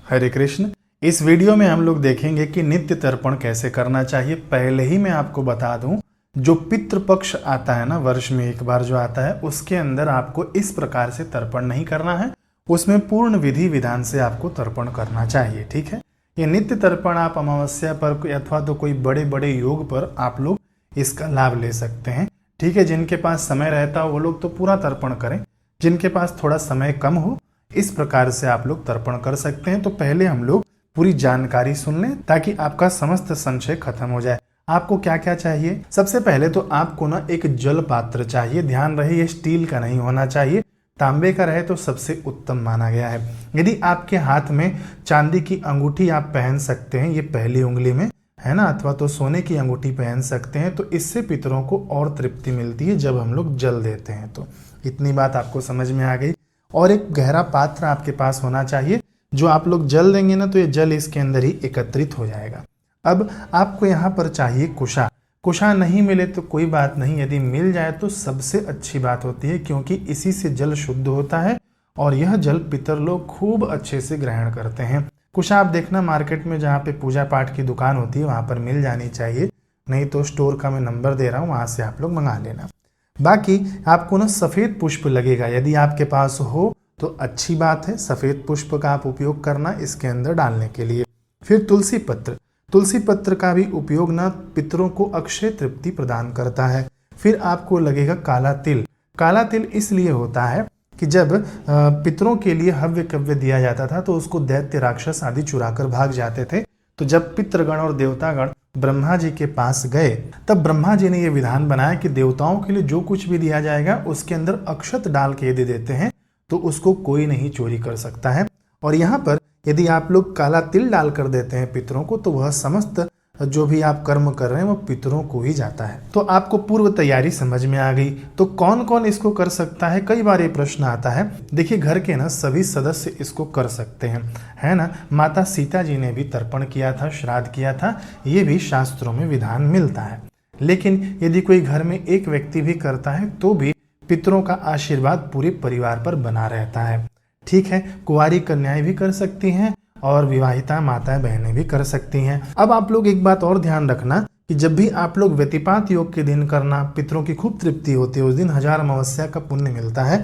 हरे कृष्ण। इस वीडियो में हम लोग देखेंगे कि नित्य तर्पण कैसे करना चाहिए। पहले ही मैं आपको बता दूं, जो पितृपक्ष आता है ना, वर्ष में एक बार जो आता है, उसके अंदर आपको इस प्रकार से तर्पण नहीं करना है। उसमें पूर्ण विधि विधान से आपको तर्पण करना चाहिए। ठीक है, ये नित्य तर्पण आप अमावस्या पर अथवा तो कोई बड़े बड़े योग पर आप लोग इसका लाभ ले सकते हैं। ठीक है, जिनके पास समय रहता हो वो लोग तो पूरा तर्पण करें, जिनके पास थोड़ा समय कम हो इस प्रकार से आप लोग तर्पण कर सकते हैं। तो पहले हम लोग पूरी जानकारी सुन लें ताकि आपका समस्त संशय खत्म हो जाए। आपको क्या क्या चाहिए? सबसे पहले तो आपको ना एक जल पात्र चाहिए। ध्यान रहे ये स्टील का नहीं होना चाहिए, तांबे का रहे तो सबसे उत्तम माना गया है। यदि आपके हाथ में चांदी की अंगूठी आप पहन सकते हैं, ये पहली उंगली में है ना, अथवा तो सोने की अंगूठी पहन सकते हैं, तो इससे पितरों को और तृप्ति मिलती है जब हम लोग जल देते हैं। तो इतनी बात आपको समझ में आ गई। और एक गहरा पात्र आपके पास होना चाहिए, जो आप लोग जल देंगे ना तो ये जल इसके अंदर ही एकत्रित हो जाएगा। अब आपको यहाँ पर चाहिए कुशा। कुशा नहीं मिले तो कोई बात नहीं, यदि मिल जाए तो सबसे अच्छी बात होती है, क्योंकि इसी से जल शुद्ध होता है और यह जल पितर लोग खूब अच्छे से ग्रहण करते हैं। कुशा आप देखना मार्केट में जहाँ पे पूजा पाठ की दुकान होती है वहाँ पर मिल जानी चाहिए, नहीं तो स्टोर का मैं नंबर दे रहा हूँ, वहाँ से आप लोग मंगा लेना। बाकी आपको ना सफ़ेद पुष्प लगेगा, यदि आपके पास हो तो अच्छी बात है। सफ़ेद पुष्प का आप उपयोग करना इसके अंदर डालने के लिए। फिर तुलसी पत्र, तुलसी पत्र का भी उपयोग ना पितरों को अक्षय तृप्ति प्रदान करता है। फिर आपको लगेगा काला तिल। काला तिल इसलिए होता है कि जब पितरों के लिए हव्य कव्य दिया जाता था तो उसको दैत्य राक्षस आदि चुरा कर भाग जाते थे। तो जब पितृगण और देवतागण ब्रह्मा जी के पास गए तब ब्रह्मा जी ने यह विधान बनाया कि देवताओं के लिए जो कुछ भी दिया जाएगा उसके अंदर अक्षत डाल के यदि देते हैं तो उसको कोई नहीं चोरी कर सकता है। और यहाँ पर यदि आप लोग काला तिल डाल कर देते हैं पितरों को तो वह समस्त जो भी आप कर्म कर रहे हैं वो पितरों को ही जाता है। तो आपको पूर्व तैयारी समझ में आ गई। तो कौन कौन इसको कर सकता है? कई बार ये प्रश्न आता है। देखिए, घर के ना सभी सदस्य इसको कर सकते हैं, है ना। माता सीता जी ने भी तर्पण किया था, श्राद्ध किया था, ये भी शास्त्रों में विधान मिलता है। लेकिन यदि कोई घर में एक व्यक्ति भी करता है तो भी पितरों का आशीर्वाद पूरे परिवार पर बना रहता है। ठीक है, कुंवारी कन्याएं भी कर सकती हैं और विवाहिता माताएं बहनें भी कर सकती हैं। अब आप लोग एक बात और ध्यान रखना कि जब भी आप लोग व्यतिपात योग के दिन करना, पितरों की खूब तृप्ति होती है, उस दिन 1000 अमावस्या का पुण्य मिलता है।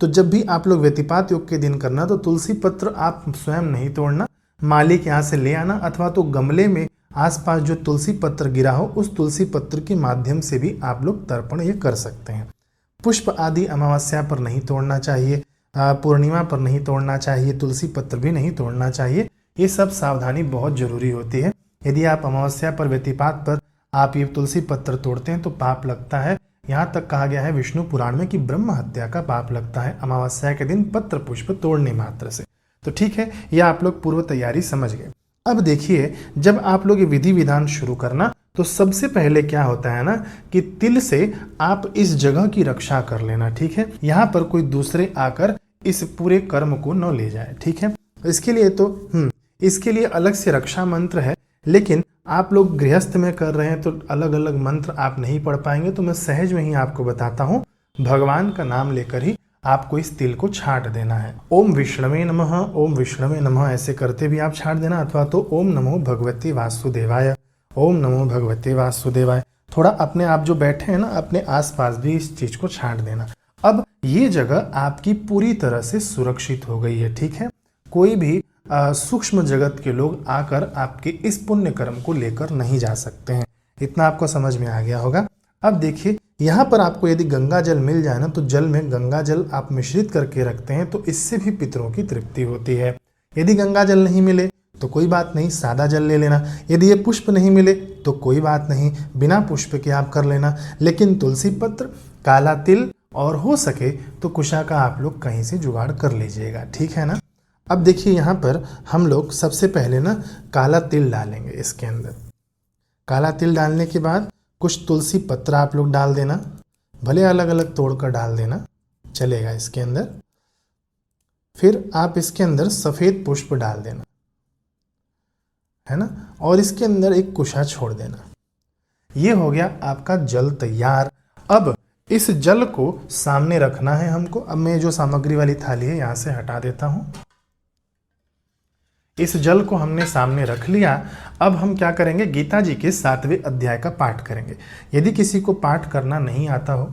तो जब भी आप लोग व्यतिपात योग के दिन करना तो तुलसी पत्र आप स्वयं नहीं तोड़ना, माली के यहाँ से ले आना, अथवा तो गमले में आसपास जो तुलसी पत्र गिरा हो उस तुलसी पत्र के माध्यम से भी आप लोग तर्पण ये कर सकते हैं। पुष्प आदि अमावस्या पर नहीं तोड़ना चाहिए, पूर्णिमा पर नहीं तोड़ना चाहिए, तुलसी पत्र भी नहीं तोड़ना चाहिए। ये सब सावधानी बहुत जरूरी होती है। यदि आप अमावस्या पर व्यतिपात पर आप ये तुलसी पत्र तोड़ते हैं तो पाप लगता है। यहाँ तक कहा गया है विष्णु पुराण में कि ब्रह्म हत्या का पाप लगता है अमावस्या के दिन पत्र पुष्प तोड़ने मात्र से। तो ठीक है, यह आप लोग पूर्व तैयारी समझ गए। अब देखिए, जब आप लोग ये विधि विधान शुरू करना तो सबसे पहले क्या होता है ना कि तिल से आप इस जगह की रक्षा कर लेना। ठीक है, यहाँ पर कोई दूसरे आकर इस पूरे कर्म को न ले जाए। ठीक है, इसके लिए तो इसके लिए अलग से रक्षा मंत्र है, लेकिन आप लोग गृहस्थ में कर रहे हैं तो अलग अलग मंत्र आप नहीं पढ़ पाएंगे। तो मैं सहज में ही आपको बताता हूँ, भगवान का नाम लेकर ही आपको इस तिल को छाट देना है। ओम विष्णवे नमः, ओम विष्णवे नमः ऐसे करते भी आप छाट देना, अथवा तो ओम नमो भगवते वासुदेवाय, ओम नमो भगवते वासुदेवाय। थोड़ा अपने आप जो बैठे हैं ना अपने आसपास भी इस चीज को छाट देना। अब ये जगह आपकी पूरी तरह से सुरक्षित हो गई है। ठीक है, कोई भी सूक्ष्म जगत के लोग आकर आपके इस पुण्य कर्म को लेकर नहीं जा सकते हैं। इतना आपको समझ में आ गया होगा। अब देखिए, यहाँ पर आपको यदि गंगा जल मिल जाए ना तो जल में गंगा जल आप मिश्रित करके रखते हैं तो इससे भी पितरों की तृप्ति होती है। यदि गंगा जल नहीं मिले तो कोई बात नहीं, सादा जल ले लेना। यदि ये पुष्प नहीं मिले तो कोई बात नहीं, बिना पुष्प के आप कर लेना। लेकिन तुलसी पत्र, काला तिल और हो सके तो कुशा का आप लोग कहीं से जुगाड़ कर लीजिएगा। ठीक है ना। अब देखिए, यहाँ पर हम लोग सबसे पहले ना काला तिल डालेंगे इसके अंदर। काला तिल डालने के बाद कुछ तुलसी पत्र आप लोग डाल देना, भले अलग अलग तोड़कर डाल देना, चलेगा इसके अंदर। फिर आप इसके अंदर सफ़ेद पुष्प डाल देना, है ना, और इसके अंदर एक कुशा छोड़ देना। ये हो गया आपका जल तैयार। अब इस जल को सामने रखना है हमको। अब मैं जो सामग्री वाली थाली है यहाँ से हटा देता हूँ। इस जल को हमने सामने रख लिया। अब हम क्या करेंगे, गीता जी के 7वें अध्याय का पाठ करेंगे। यदि किसी को पाठ करना नहीं आता हो,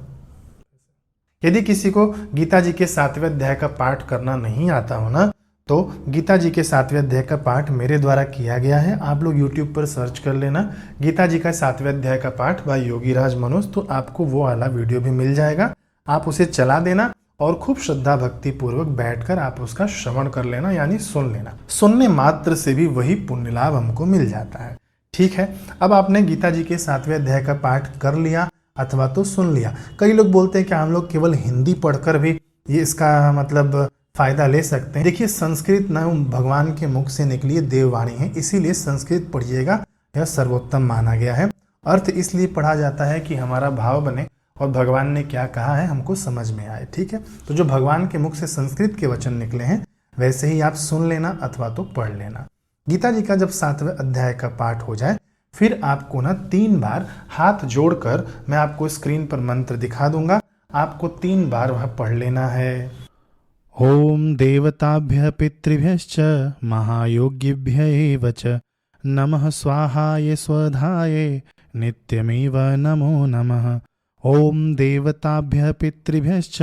यदि किसी को गीता जी के 7वें अध्याय का पाठ करना नहीं आता हो ना, तो गीता जी के 7वें अध्याय का पाठ मेरे द्वारा किया गया है। आप लोग YouTube पर सर्च कर लेना गीता जी का 7वें अध्याय का पाठ बाय योगीराज मनोज, तो आपको वो वाला वीडियो भी मिल जाएगा। आप उसे चला देना और खूब श्रद्धा भक्ति पूर्वक बैठकर आप उसका श्रवण कर लेना, यानी सुन लेना। सुनने मात्र से भी वही पुण्य लाभ हमको मिल जाता है। ठीक है, अब आपने गीता जी के 7वें अध्याय का पाठ कर लिया अथवा तो सुन लिया। कई लोग बोलते हैं कि हम लोग केवल हिंदी पढ़कर भी ये इसका मतलब फायदा ले सकते हैं। देखिए, संस्कृत न भगवान के मुख से निकली देववाणी है, इसीलिए संस्कृत पढ़िएगा, यह सर्वोत्तम माना गया है। अर्थ इसलिए पढ़ा जाता है कि हमारा भाव बने और भगवान ने क्या कहा है हमको समझ में आए। ठीक है, तो जो भगवान के मुख से संस्कृत के वचन निकले हैं वैसे ही आप सुन लेना अथवा तो पढ़ लेना। गीता जी का जब 7वें अध्याय का पाठ हो जाए, फिर आपको ना 3 बार हाथ जोड़कर, मैं आपको स्क्रीन पर मंत्र दिखा दूंगा, आपको 3 बार वह पढ़ लेना है। ओम देवताभ्य पितृभ्यश्च महायोगिभ्य एव च नमः स्वाहाय स्वधाय नित्यमेव नमो नमः। ओम देवताभ्य पितृभ्यश्च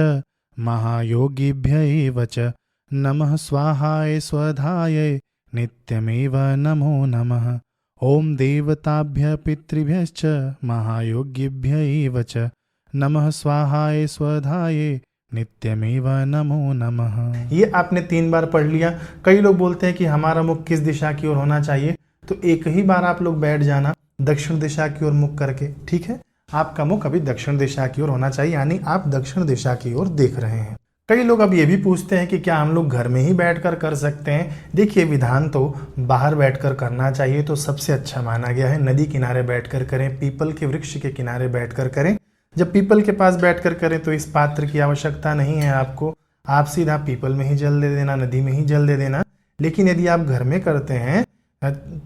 महायोगिभ्य एव च नमः स्वाहाय स्वधाय नित्यमेव नमो नमः। ओम देवताभ्य पितृभ्यश्च महायोगिभ्य एव च नमः स्वाहाय स्वधाय नित्यमेव नमो नमः। ये आपने 3 बार पढ़ लिया। कई लोग बोलते हैं कि हमारा मुख किस दिशा की ओर होना चाहिए, तो एक ही बार आप लोग बैठ जाना दक्षिण दिशा की ओर मुख करके। ठीक है, आपका मुख अभी दक्षिण दिशा की ओर होना चाहिए, यानी आप दक्षिण दिशा की ओर देख रहे हैं। कई लोग अब ये भी पूछते हैं कि क्या हम लोग घर में ही बैठकर कर सकते हैं। देखिए, विधान तो बाहर बैठकर करना चाहिए, तो सबसे अच्छा माना गया है नदी किनारे बैठकर करें, पीपल के वृक्ष के किनारे बैठकर करें। जब पीपल के पास बैठकर करें तो इस पात्र की आवश्यकता नहीं है आपको, आप सीधा पीपल में ही जल दे देना, नदी में ही जल दे देना। लेकिन यदि आप घर में करते हैं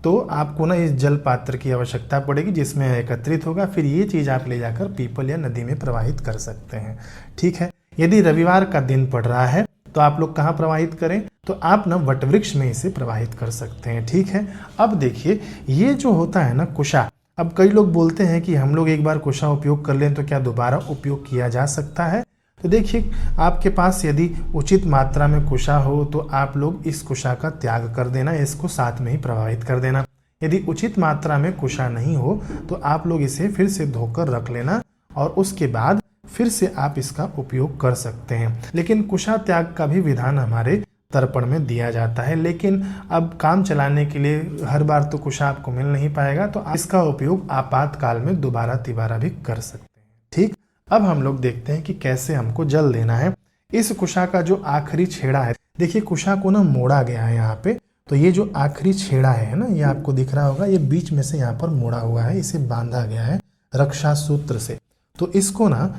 तो आपको ना इस जल पात्र की आवश्यकता पड़ेगी जिसमें एकत्रित होगा, फिर ये चीज़ आप ले जाकर पीपल या नदी में प्रवाहित कर सकते हैं। ठीक है, यदि रविवार का दिन पड़ रहा है तो आप लोग कहाँ प्रवाहित करें, तो आप ना वटवृक्ष में इसे प्रवाहित कर सकते हैं। ठीक है, अब देखिए, ये जो होता है ना कुशा, अब कई लोग बोलते हैं कि हम लोग एक बार कुशा उपयोग कर लें तो क्या दोबारा उपयोग किया जा सकता है। तो देखिए, आपके पास यदि उचित मात्रा में कुशा हो तो आप लोग इस कुशा का त्याग कर देना, इसको साथ में ही प्रवाहित कर देना। यदि उचित मात्रा में कुशा नहीं हो तो आप लोग इसे फिर से धोकर रख लेना और उसके बाद फिर से आप इसका उपयोग कर सकते हैं। लेकिन कुशा त्याग का भी विधान हमारे तर्पण में दिया जाता है, लेकिन अब काम चलाने के लिए हर बार तो कुशा आपको मिल नहीं पाएगा, तो इसका उपयोग आपातकाल में दोबारा तिबारा भी कर सकते हैं। ठीक, अब हम लोग देखते हैं कि कैसे हमको जल देना है। इस कुशा का जो आखिरी छेड़ा है, देखिए कुशा को ना मोड़ा गया है यहाँ पे, तो ये जो आखिरी छेड़ा है ना, ये आपको दिख रहा होगा, ये बीच में से यहाँ पर मोड़ा हुआ है, इसे बांधा गया है रक्षा सूत्र से। तो इसको ना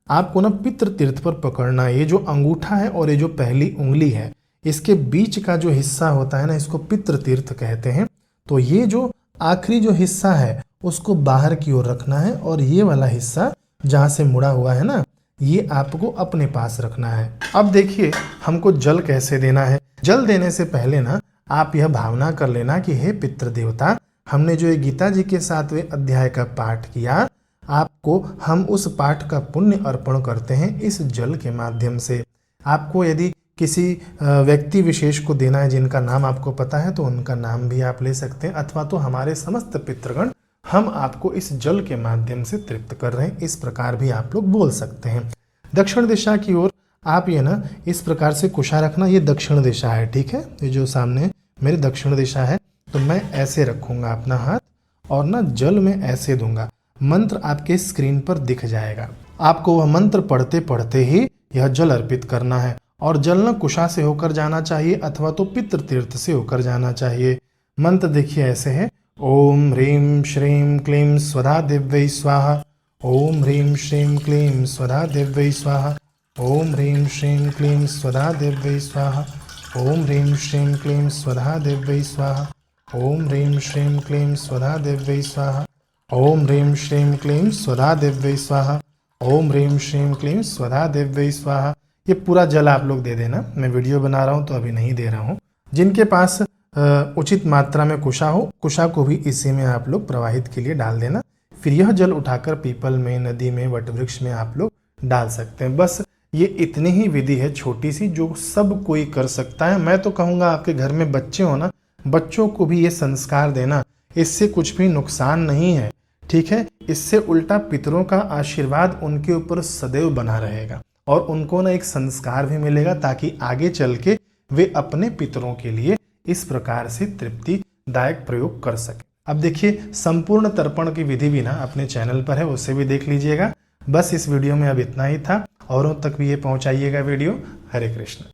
आपको ना पितृ तीर्थ पर पकड़ना है। ये जो अंगूठा है और ये जो पहली उंगली है, इसके बीच का जो हिस्सा होता है ना, इसको पितृ तीर्थ कहते हैं। तो ये जो आखिरी जो हिस्सा है उसको बाहर की ओर रखना है और ये वाला हिस्सा जहाँ से मुड़ा हुआ है ना, ये आपको अपने पास रखना है। अब देखिए, हमको जल कैसे देना है। जल देने से पहले ना आप यह भावना कर लेना कि हे पितृ देवता, हमने जो ये गीता जी के 7वें अध्याय का पाठ किया, आपको हम उस पाठ का पुण्य अर्पण करते हैं इस जल के माध्यम से। आपको यदि किसी व्यक्ति विशेष को देना है जिनका नाम आपको पता है तो उनका नाम भी आप ले सकते हैं, अथवा तो हमारे समस्त पितृगण हम आपको इस जल के माध्यम से तृप्त कर रहे हैं, इस प्रकार भी आप लोग बोल सकते हैं। दक्षिण दिशा की ओर आप ये ना इस प्रकार से कुशा रखना, ये दक्षिण दिशा है। ठीक है, ये जो सामने मेरे दक्षिण दिशा है, तो मैं ऐसे रखूंगा अपना हाथ और ना जल में ऐसे दूंगा। मंत्र आपके स्क्रीन पर दिख जाएगा, आपको वह मंत्र पढ़ते पढ़ते ही यह जल अर्पित करना है। और जल न कुशा से होकर जाना चाहिए अथवा तो पितृ तीर्थ से होकर जाना चाहिए। मंत्र देखिए ऐसे है, ओम ह्रीं श्रीं क्लीं स्वधा दिव्यै स्वाहा। ओम ह्रीं श्रीं क्लीं स्वधा दिव्यै स्वाहा। ओम ह्रीं श्रीं क्लीं स्वधा दिव्यै स्वाहा। ओम ह्रीं श्रीं क्लीं स्वधा दिव्यै स्वाहा। ओम ह्रीं श्रीं क्लीं स्वधा दिव्यै स्वाहा। ओम ह्रीं श्रीं क्लीं स्वधा दिव्यै स्वाहा। ओम ह्रीं श्रीं क्लीं स्वधा दिव्यै स्वाहा। ये पूरा जल आप लोग दे देना। मैं वीडियो बना रहा हूँ तो अभी नहीं दे रहा हूँ। जिनके पास उचित मात्रा में कुशा हो, कुशा को भी इसी में आप लोग प्रवाहित के लिए डाल देना। फिर यह जल उठाकर पीपल में, नदी में, वटवृक्ष में आप लोग डाल सकते हैं। बस ये इतनी ही विधि है छोटी सी, जो सब कोई कर सकता है। मैं तो कहूँगा आपके घर में बच्चे हो ना, बच्चों को भी ये संस्कार देना, इससे कुछ भी नुकसान नहीं है, ठीक है। इससे उल्टा पितरों का आशीर्वाद उनके ऊपर सदैव बना रहेगा और उनको ना एक संस्कार भी मिलेगा, ताकि आगे चल के वे अपने पितरों के लिए इस प्रकार से तृप्तिदायक प्रयोग कर सके। अब देखिए, संपूर्ण तर्पण की विधि भी ना अपने चैनल पर है, उससे भी देख लीजिएगा। बस इस वीडियो में अब इतना ही था। औरों तक भी ये पहुंचाइएगा वीडियो। हरे कृष्ण।